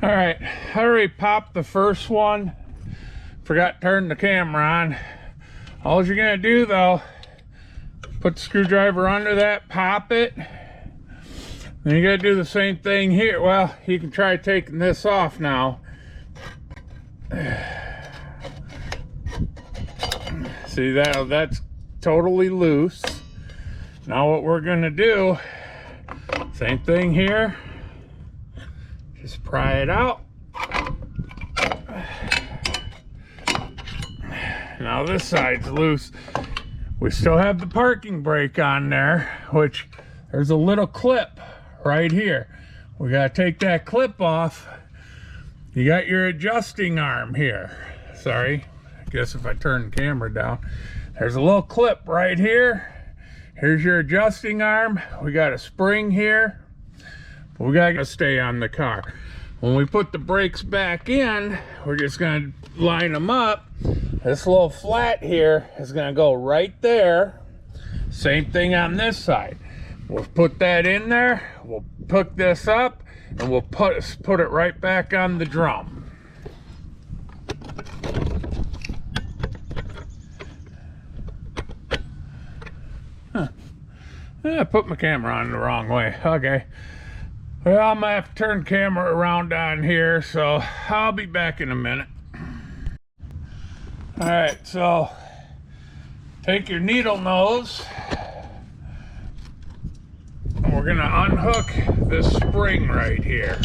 All right, I already popped the first one. Forgot to turn the camera on. All you're gonna do though, put the screwdriver under that, pop it. Then you gotta do the same thing here. Well, you can try taking this off now. See that's totally loose. Now what we're gonna do, same thing here. Just pry it out. Now this side's loose. We still have the parking brake on there, which there's a little clip right here. We gotta take that clip off. You got your adjusting arm here. Sorry, I guess if I turn the camera down. There's a little clip right here. Here's your adjusting arm. We got a spring here. We gotta stay on the car. When we put the brakes back in, we're just gonna line them up. This little flat here is gonna go right there. Same thing on this side. We'll put that in there, we'll pick this up, and we'll put it right back on the drum. I put my camera on the wrong way. Okay. Well, I'm gonna have to turn the camera around on here, so I'll be back in a minute. All right, so take your needle nose. And we're gonna unhook this spring right here.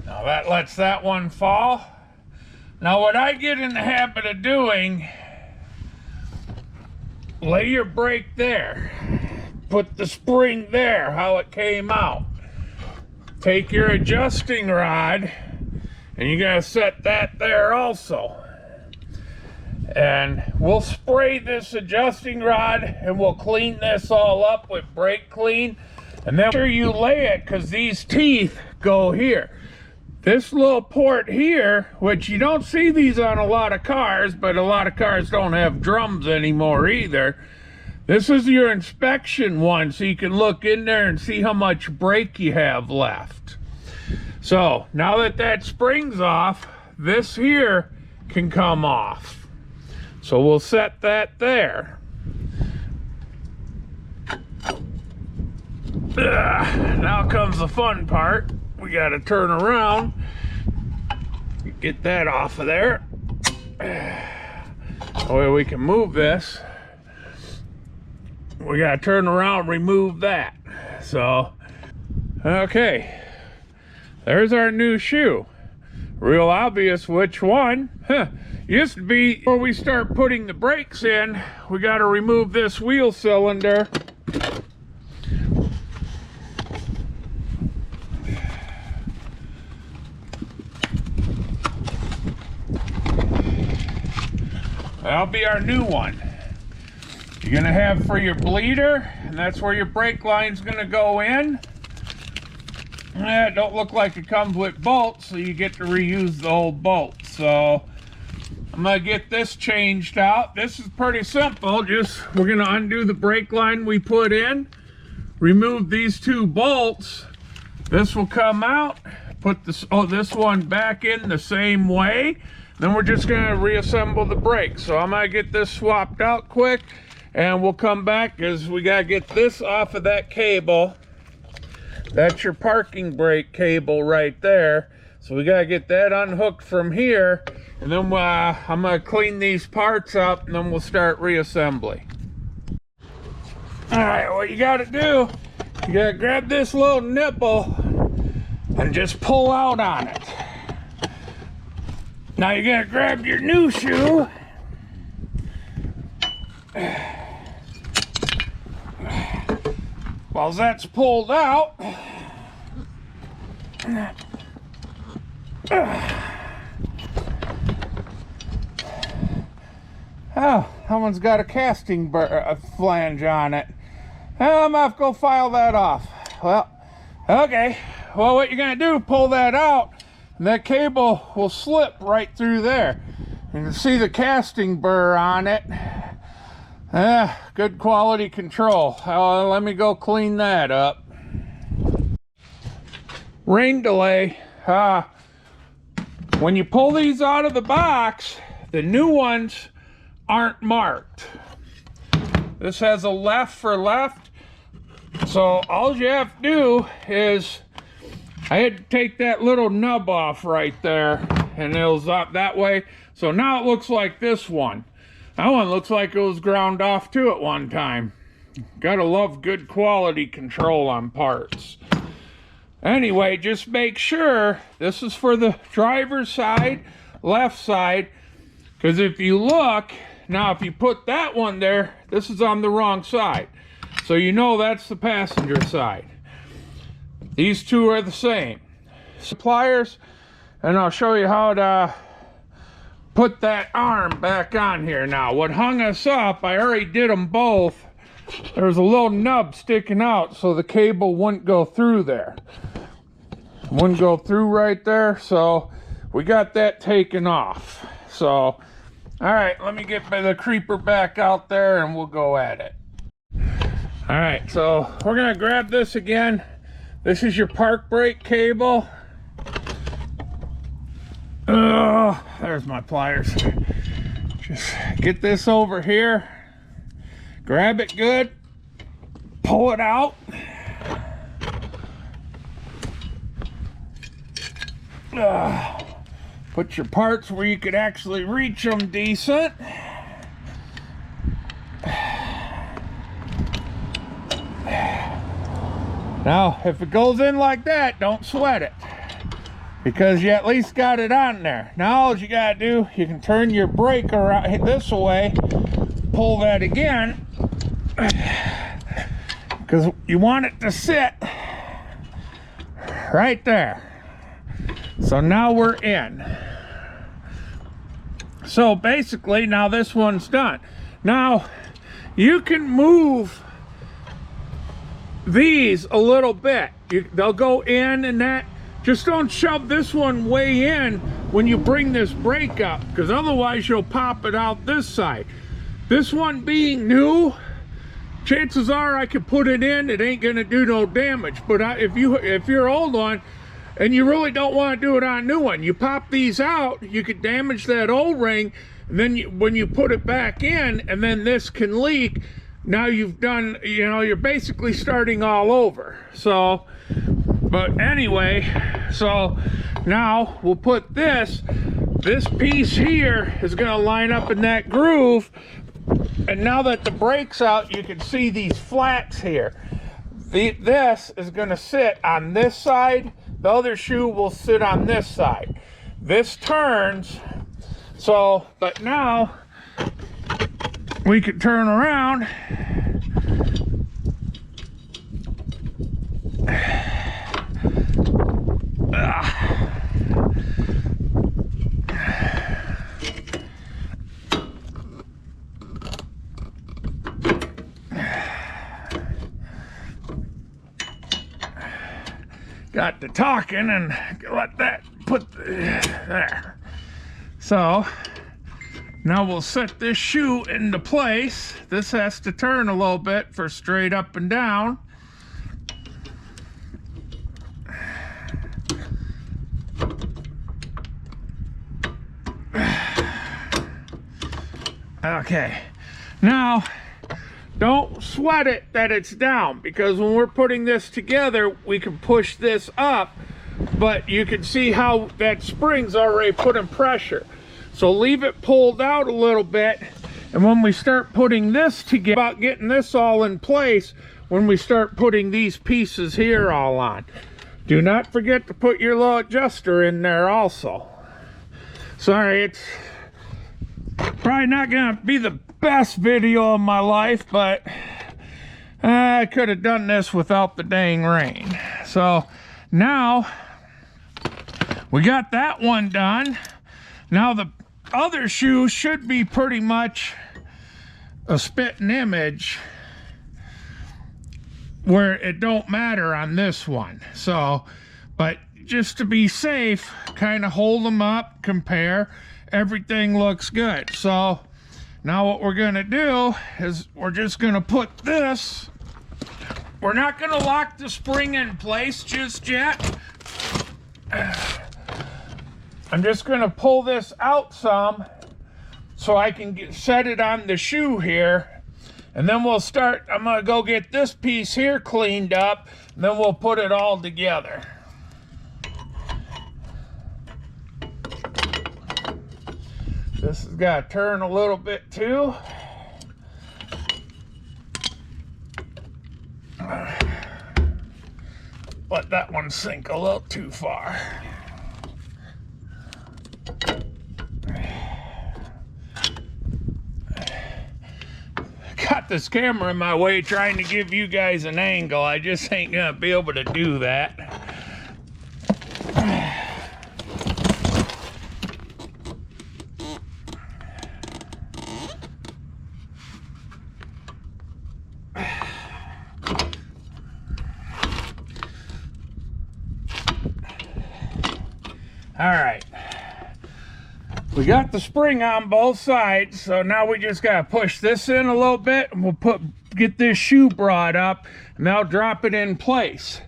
Now that lets that one fall. Now what I get in the habit of doing, lay your brake there. Put the spring there, how it came out. Take your adjusting rod, and you gotta set that there also. And we'll spray this adjusting rod, and we'll clean this all up with brake clean. And then make sure you lay it, because these teeth go here. This little port here, which you don't see these on a lot of cars, but a lot of cars don't have drums anymore either. This is your inspection one, so you can look in there and see how much brake you have left. So now that that spring's off, this here can come off. So we'll set that there. Now comes the fun part. We got to turn around, get that off of there. That way we can move this. We got to turn around and remove that. So, okay, there's our new shoe. Real obvious which one. Used to be, before we start putting the brakes in, we got to remove this wheel cylinder. That'll be our new one. You're gonna have for your bleeder, and that's where your brake line's gonna go in. It don't look like it comes with bolts, so you get to reuse the old bolts. So I'm gonna get this changed out. This is pretty simple. Just we're gonna undo the brake line we put in, remove these two bolts. This will come out. Put this one back in the same way. Then we're just gonna reassemble the brakes. So I'm gonna get this swapped out quick, and we'll come back because we gotta get this off of that cable. That's your parking brake cable right there. So we gotta get that unhooked from here, and then I'm gonna clean these parts up, and then we'll start reassembly. All right, what you gotta do, you gotta grab this little nipple and just pull out on it. Now you gotta grab your new shoe. While that's pulled out, oh, that one's got a casting flange on it. I'm gonna have to go file that off. Well, okay. Well, what you're gonna do, pull that out, and that cable will slip right through there. You can see the casting burr on it. Good quality control. Let me go clean that up. Rain delay. When you pull these out of the box, the new ones aren't marked. This has a left for left. So all you have to do is, I had to take that little nub off right there, and it was up that way. So now it looks like this one. That one looks like it was ground off too at one time. Gotta love good quality control on parts. Anyway, just make sure this is for the driver's side, left side, because if you look, now if you put that one there, this is on the wrong side. So you know that's the passenger side. These two are the same. Pliers, and I'll show you how to put that arm back on here. Now, what hung us up, I already did them both. There's a little nub sticking out so the cable wouldn't go through there. Wouldn't go through right there, so we got that taken off. So, all right, let me get the creeper back out there and we'll go at it. All right, so we're gonna grab this again. This is your park brake cable. Oh, there's my pliers. Just get this over here. Grab it good. Pull it out. Put your parts where you could actually reach them decent. Now, if it goes in like that, don't sweat it, because you at least got it on there. Now all you gotta do, you can turn your brake around this way, pull that again, because you want it to sit right there. So now we're in. So basically, now this one's done. Now, you can move these a little bit. They'll go in and that. Just don't shove this one way in when you bring this brake up, because otherwise you'll pop it out this side. This one being new, chances are I could put it in, it ain't gonna do no damage. But if you're old one, and you really don't want to do it on a new one, you pop these out, you could damage that O-ring, and then when you put it back in, and then this can leak, now you've done, you know, you're basically starting all over. So, but anyway, so now we'll put this piece here is going to line up in that groove, and now that the brake's out, you can see these flats here. This is going to sit on this side. The other shoe will sit on this side. This turns, so, but now we can turn around. Got to talking and let that put there. So now we'll set this shoe into place. This has to turn a little bit for straight up and down. Okay, now don't sweat it that it's down, because when we're putting this together, we can push this up, but you can see how that spring's already putting pressure. So leave it pulled out a little bit, and when we start putting this together, about getting this all in place, when we start putting these pieces here all on. Do not forget to put your little adjuster in there also. Sorry, it's probably not gonna be the best video of my life, but I could have done this without the dang rain. So now we got that one done. Now the other shoe should be pretty much a spitting image where it don't matter on this one. So, but just to be safe, kind of hold them up, compare. Everything looks good. So Now what we're gonna do is we're just gonna put this, we're not gonna lock the spring in place just yet. I'm just gonna pull this out some so I can set it on the shoe here. And then we'll start, I'm gonna go get this piece here cleaned up, and then we'll put it all together. This has got to turn a little bit too. Let that one sink a little too far. Got this camera in my way trying to give you guys an angle. I just ain't gonna be able to do that. All right, we got the spring on both sides, so now we just gotta push this in a little bit, and we'll get this shoe brought up, and now drop it in place.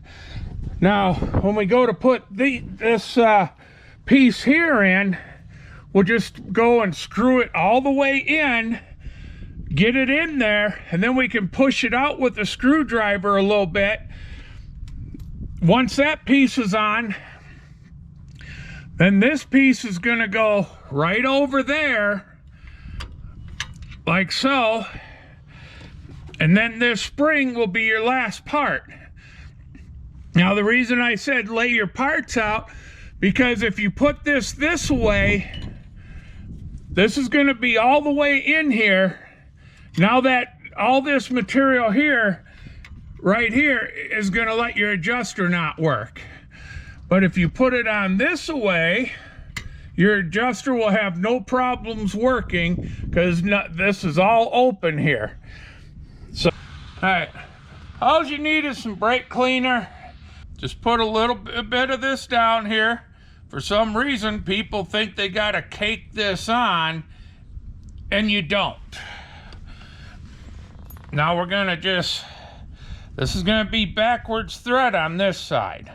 Now, when we go to put this piece here in, we'll just go and screw it all the way in, get it in there, and then we can push it out with a screwdriver a little bit. Once that piece is on, then this piece is gonna go right over there, like so, and then this spring will be your last part. Now, the reason I said lay your parts out, because if you put this way, this is gonna be all the way in here. Now that all this material here, right here, is gonna let your adjuster not work. But if you put it on this way, your adjuster will have no problems working, because this is all open here. So, all right, all you need is some brake cleaner. Just put a little bit of this down here. For some reason, people think they gotta cake this on, and you don't. Now we're gonna this is gonna be backwards thread on this side.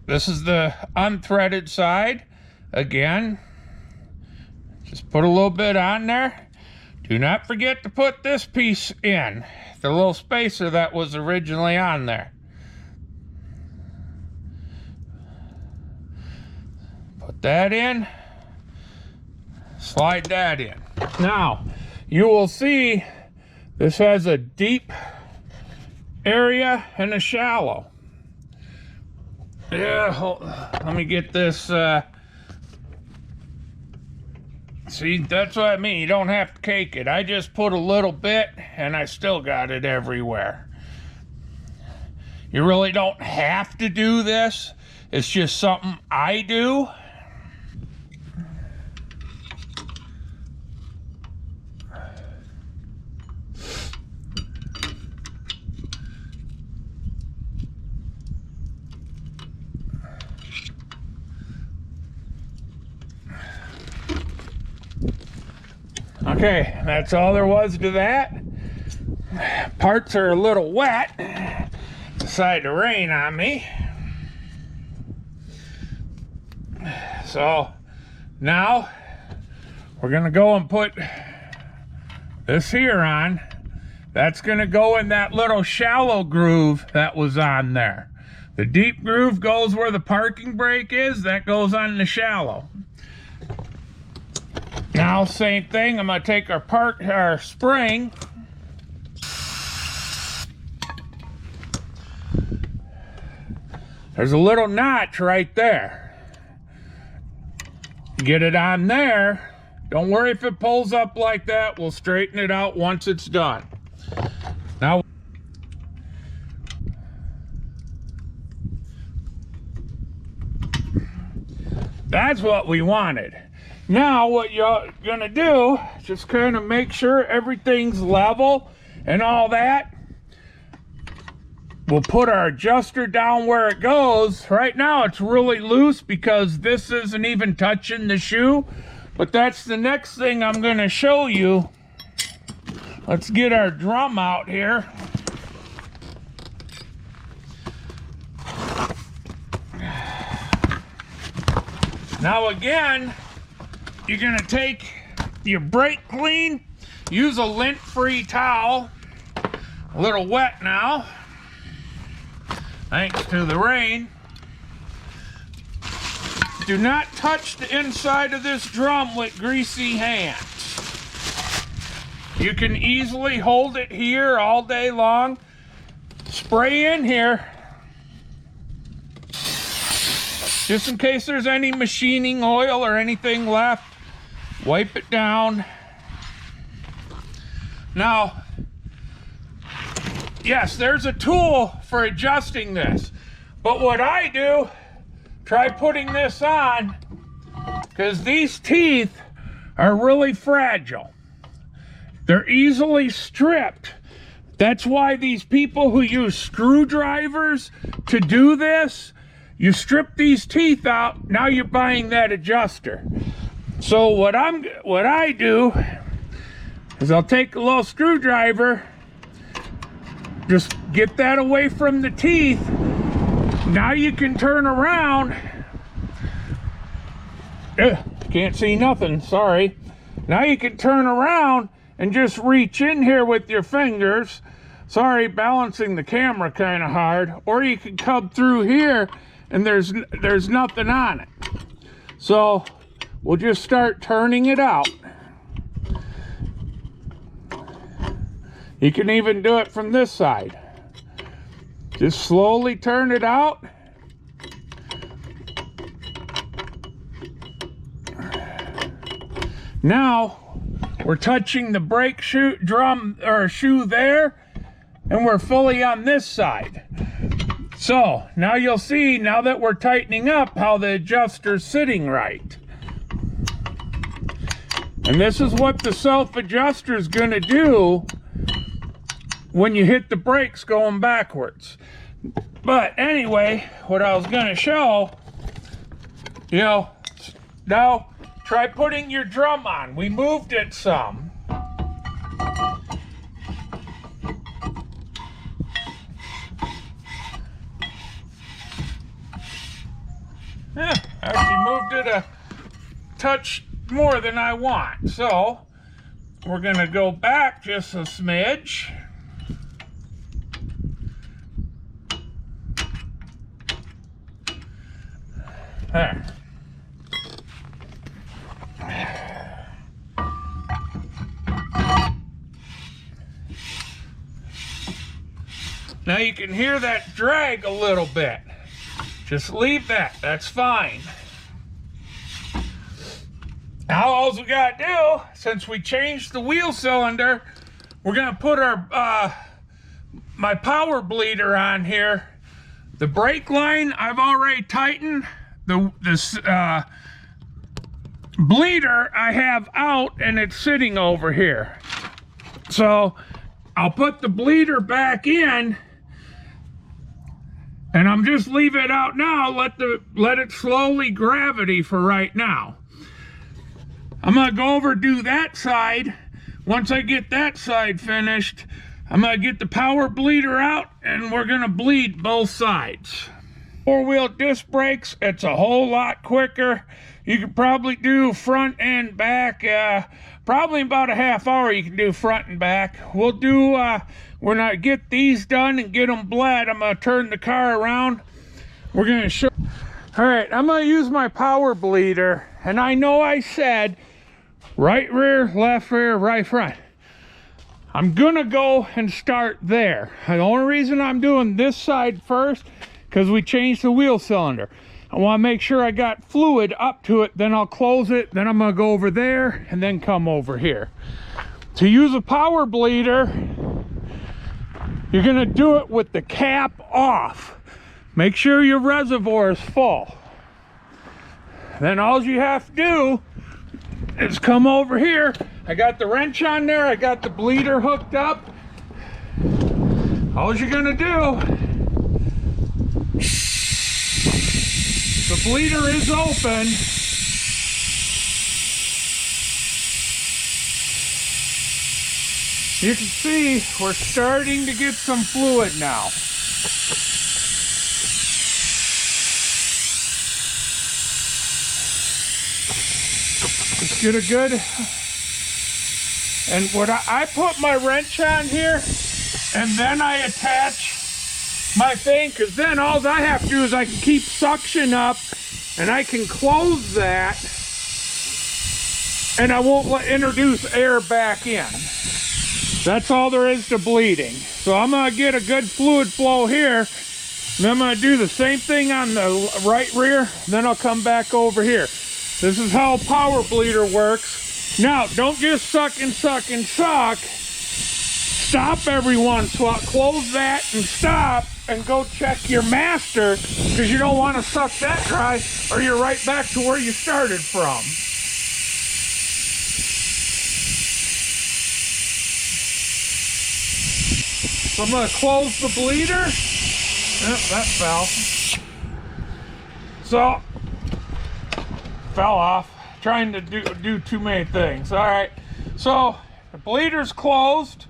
This is the unthreaded side. Again, just put a little bit on there. Do not forget to put this piece in, the little spacer that was originally on there. Put that in, slide that in. Now, you will see this has a deep area and a shallow. Yeah, let me get this, see, that's what I mean, you don't have to cake it. I just put a little bit, and I still got it everywhere. You really don't have to do this. It's just something I do. Okay, that's all there was to that. Parts are a little wet. Decided to rain on me. So now we're gonna go and put this here on. That's gonna go in that little shallow groove that was on there. The deep groove goes where the parking brake is. That goes on the shallow. Now, same thing, I'm gonna take our spring. There's a little notch right there. Get it on there. Don't worry if it pulls up like that. We'll straighten it out once it's done. Now, that's what we wanted. Now what you're gonna do, just kind of make sure everything's level and all that. we'll put our adjuster down where it goes. Right now it's really loose because this isn't even touching the shoe, but that's the next thing I'm going to show you. Let's get our drum out here. Now again, you're going to take your brake clean, use a lint-free towel, a little wet now, thanks to the rain. Do not touch the inside of this drum with greasy hands. You can easily hold it here all day long. Spray in here, just in case there's any machining oil or anything left. Wipe it down. Now, yes, there's a tool for adjusting this, but what I do, try putting this on, because these teeth are really fragile. They're easily stripped. That's why these people who use screwdrivers to do this, you strip these teeth out, now you're buying that adjuster. So what I do is I'll take a little screwdriver, just get that away from the teeth. Now you can turn around. Can't see nothing, sorry. Now you can turn around and just reach in here with your fingers. Sorry, balancing the camera kind of hard. Or you can come through here and there's nothing on it. So we'll just start turning it out. You can even do it from this side. Just slowly turn it out. Now we're touching the brake shoe drum or shoe there, and we're fully on this side. So now you'll see, now that we're tightening up, how the adjuster's sitting right. And this is what the self-adjuster is going to do when you hit the brakes going backwards. But anyway, what I was going to show, you know, now try putting your drum on. We moved it some. Actually moved it a touch more than I want. So we're going to go back just a smidge. There. Now you can hear that drag a little bit. Just leave that, that's fine. Now all we gotta do, since we changed the wheel cylinder, we're gonna put our my power bleeder on here. The brake line I've already tightened. This bleeder I have out and it's sitting over here. So I'll put the bleeder back in, and I'm just leave it out now. Let it slowly gravity for right now. I'm gonna go over do that side. Once I get that side finished, I'm gonna get the power bleeder out and we're gonna bleed both sides. Four-wheel disc brakes, it's a whole lot quicker. You could probably do front and back, probably about a half hour you can do front and back. We'll do, when I get these done and get them bled, I'm gonna turn the car around. We're gonna show. All right, I'm gonna use my power bleeder, and I know I said right rear, right front. I'm gonna go and start there. The only reason I'm doing this side first, because we changed the wheel cylinder. I want to make sure I got fluid up to it, then I'll close it, then I'm going to go over there and then come over here. To use a power bleeder, you're going to do it with the cap off. Make sure your reservoir is full. Then all you have to do is come over here. I got the wrench on there, I got the bleeder hooked up. All you're going to do the bleeder is open. You can see we're starting to get some fluid now. Just get a good, and what I put my wrench on here, and then I attach my thing, because then all I have to do is I can keep suction up, and I can close that, and I won't introduce air back in. That's all there is to bleeding. So I'm gonna get a good fluid flow here, and I'm gonna do the same thing on the right rear, then I'll come back over here. This is how a power bleeder works. Now, don't just suck and suck and suck. Stop every once in a while, close that and stop, and go check your master, because you don't want to suck that dry, or you're right back to where you started from. So I'm going to close the bleeder. Yep, that fell. So, fell off. Trying to do too many things. All right. So, the bleeder's closed.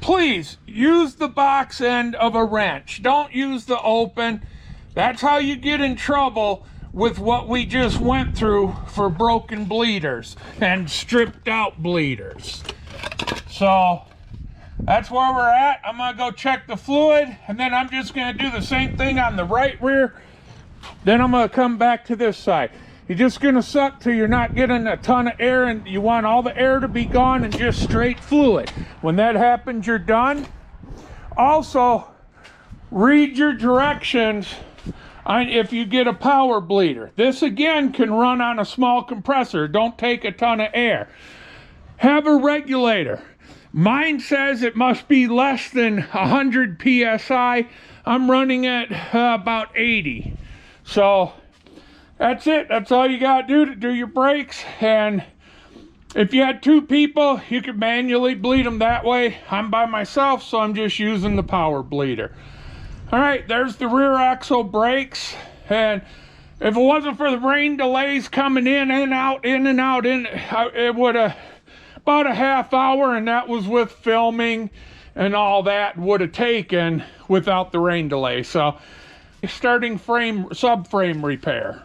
Please use the box end of a wrench. Don't use the open. That's how you get in trouble with what we just went through for broken bleeders and stripped out bleeders. So that's where we're at. I'm gonna go check the fluid, and then I'm just gonna do the same thing on the right rear. Then I'm gonna come back to this side. You're just gonna suck till you're not getting a ton of air, and you want all the air to be gone and just straight fluid. When that happens, you're done. Also, read your directions on if you get a power bleeder. This again can run on a small compressor. Don't take a ton of air. Have a regulator. Mine says it must be less than 100 psi. I'm running at about 80. So that's it. That's all you got to do your brakes. And if you had two people, you could manually bleed them that way. I'm by myself, so I'm just using the power bleeder. All right, there's the rear axle brakes. And if it wasn't for the rain delays coming in and out, it would have about a half hour, and that was with filming and all that would have taken without the rain delay. So starting subframe repair.